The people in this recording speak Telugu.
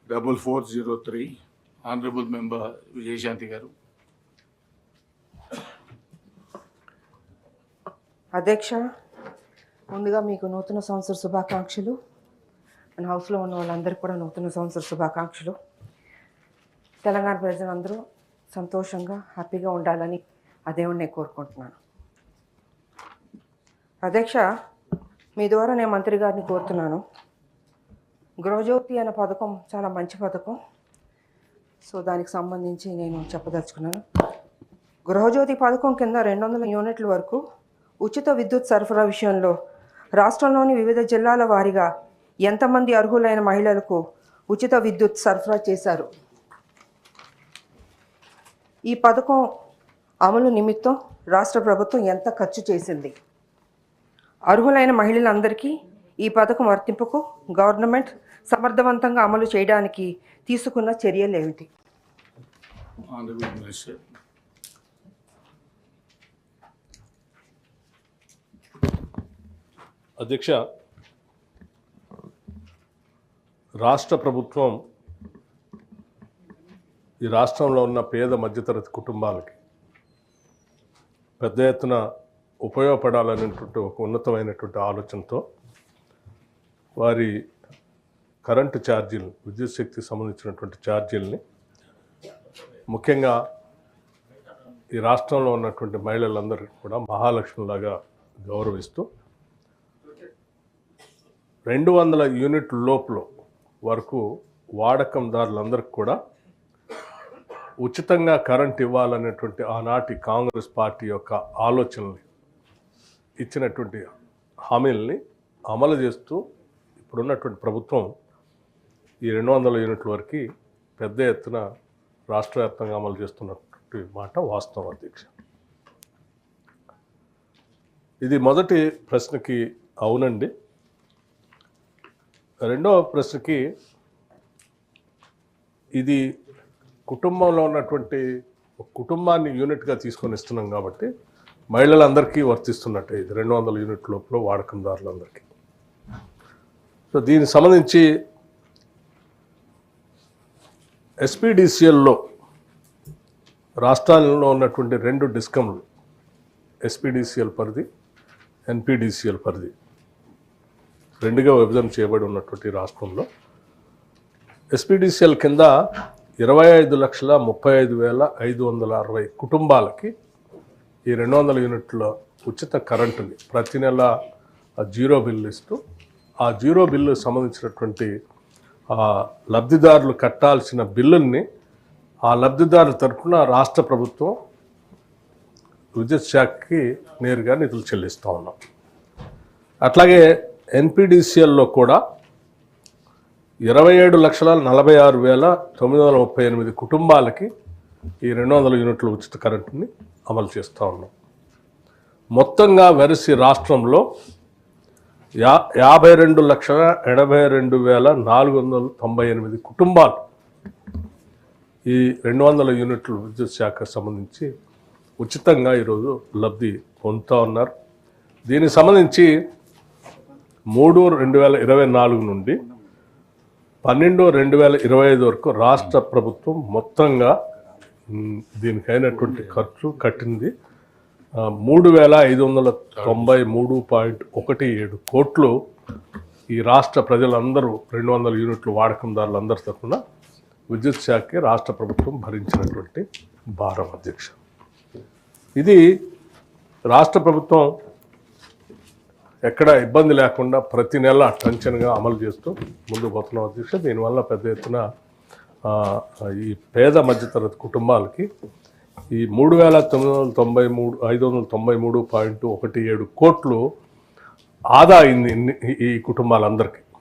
4403 ఆనరబుల్ మెంబర్ విజయశాంతి గారు. అధ్యక్ష, ముందుగా మీకు నూతన సంవత్సర శుభాకాంక్షలు. మన హౌస్లో ఉన్న వాళ్ళందరికీ కూడా నూతన సంవత్సర శుభాకాంక్షలు. తెలంగాణ ప్రజలందరూ సంతోషంగా హ్యాపీగా ఉండాలని ఆ దేవుడిని నేను కోరుకుంటున్నాను. అధ్యక్ష, మీ ద్వారా నేను మంత్రి గారిని కోరుతున్నాను. గృహజ్యోతి అనే పథకం చాలా మంచి పథకం. సో దానికి సంబంధించి నేను చెప్పదలుచుకున్నాను. గృహజ్యోతి పథకం కింద 200 యూనిట్ల వరకు ఉచిత విద్యుత్ సరఫరా విషయంలో రాష్ట్రంలోని వివిధ జిల్లాల వారీగా ఎంతమంది అర్హులైన మహిళలకు ఉచిత విద్యుత్ సరఫరా చేశారు? ఈ పథకం అమలు నిమిత్తం రాష్ట్ర ప్రభుత్వం ఎంత ఖర్చు చేసింది? అర్హులైన మహిళలందరికీ ఈ పథకం వర్తింపుకు గవర్నమెంట్ సమర్థవంతంగా అమలు చేయడానికి తీసుకున్న చర్యలు ఏమిటి? అధ్యక్ష, రాష్ట్ర ప్రభుత్వం ఈ రాష్ట్రంలో ఉన్న పేద మధ్యతరగతి కుటుంబాలకి పెద్ద ఎత్తున ఉపయోగపడాలనేటువంటి ఒక ఉన్నతమైనటువంటి ఆలోచనతో వారి కరెంటు ఛార్జీలు, విద్యుత్ శక్తికి సంబంధించినటువంటి ఛార్జీలని ముఖ్యంగా ఈ రాష్ట్రంలో ఉన్నటువంటి మహిళలందరికీ కూడా మహాలక్ష్మిలాగా గౌరవిస్తూ 200 యూనిట్ల లోపల వరకు వాడకందారులందరికీ కూడా ఉచితంగా కరెంట్ ఇవ్వాలనేటువంటి ఆనాటి కాంగ్రెస్ పార్టీ యొక్క ఆలోచనల్ని ఇచ్చినటువంటి హామీలని అమలు చేస్తూ ఇప్పుడున్నటువంటి ప్రభుత్వం ఈ 200 యూనిట్ల వరకు పెద్ద ఎత్తున రాష్ట్ర వ్యాప్తంగా అమలు చేస్తున్నటువంటి మాట వాస్తవం అధ్యక్ష. ఇది మొదటి ప్రశ్నకి అవునండి. రెండవ ప్రశ్నకి, ఇది కుటుంబంలో ఉన్నటువంటి కుటుంబాన్ని యూనిట్గా తీసుకొని ఇస్తున్నాం కాబట్టి మహిళలందరికీ వర్తిస్తున్నట్టే ఇది 200 యూనిట్ల లోపల వాడకందారులందరికీ. సో దీనికి సంబంధించి ఎస్పీడీసీఎల్లో రాష్ట్రాలలో ఉన్నటువంటి 2 డిస్కంలు, ఎస్పీడీసీఎల్ పరిధి, ఎన్పీడీసీఎల్ పరిధి 2గా విభజన చేయబడి ఉన్నటువంటి రాష్ట్రంలో ఎస్పీడీసీఎల్ కింద 25,35,560 కుటుంబాలకి ఈ 200 యూనిట్ల ఉచిత కరెంటుని ప్రతి నెల జీరో బిల్లు ఇస్తూ, ఆ జీరో బిల్లు సంబంధించినటువంటి లబ్ధిదారులు కట్టాల్సిన బిల్లుల్ని ఆ లబ్ధిదారుల తరఫున రాష్ట్ర ప్రభుత్వం విద్యుత్ శాఖకి నేరుగా నిధులు చెల్లిస్తూ ఉన్నాం. అట్లాగే ఎన్పీడీసీఎల్లో కూడా 27,46,938 కుటుంబాలకి ఈ 200 యూనిట్ల ఉచిత కరెంటుని అమలు చేస్తూ ఉన్నాం. మొత్తంగా వెరసి రాష్ట్రంలో 52,82,498 కుటుంబాలు ఈ 200 యూనిట్ల విద్యుత్ శాఖకు సంబంధించి ఉచితంగా ఈరోజు లబ్ధి పొందుతూ ఉన్నారు. దీనికి సంబంధించి 3/2024 నుండి 12/2025 వరకు రాష్ట్ర ప్రభుత్వం మొత్తంగా దీనికైనటువంటి ఖర్చు కట్టింది 3,593.17 కోట్లు. ఈ రాష్ట్ర ప్రజలందరూ 200 యూనిట్లు వాడకందారులందరి తరఫున విద్యుత్ శాఖకి రాష్ట్ర ప్రభుత్వం భరించినటువంటి భారం అధ్యక్ష. ఇది రాష్ట్ర ప్రభుత్వం ఎక్కడ ఇబ్బంది లేకుండా ప్రతి నెల టెన్షన్గా అమలు చేస్తూ ముందుకు పోతున్నాం అధ్యక్ష. దీనివల్ల పెద్ద ఎత్తున ఈ పేద మధ్యతరగతి కుటుంబాలకి ఈ 3,593.17 కోట్లు ఆదా అయింది ఈ కుటుంబాలందరికీ.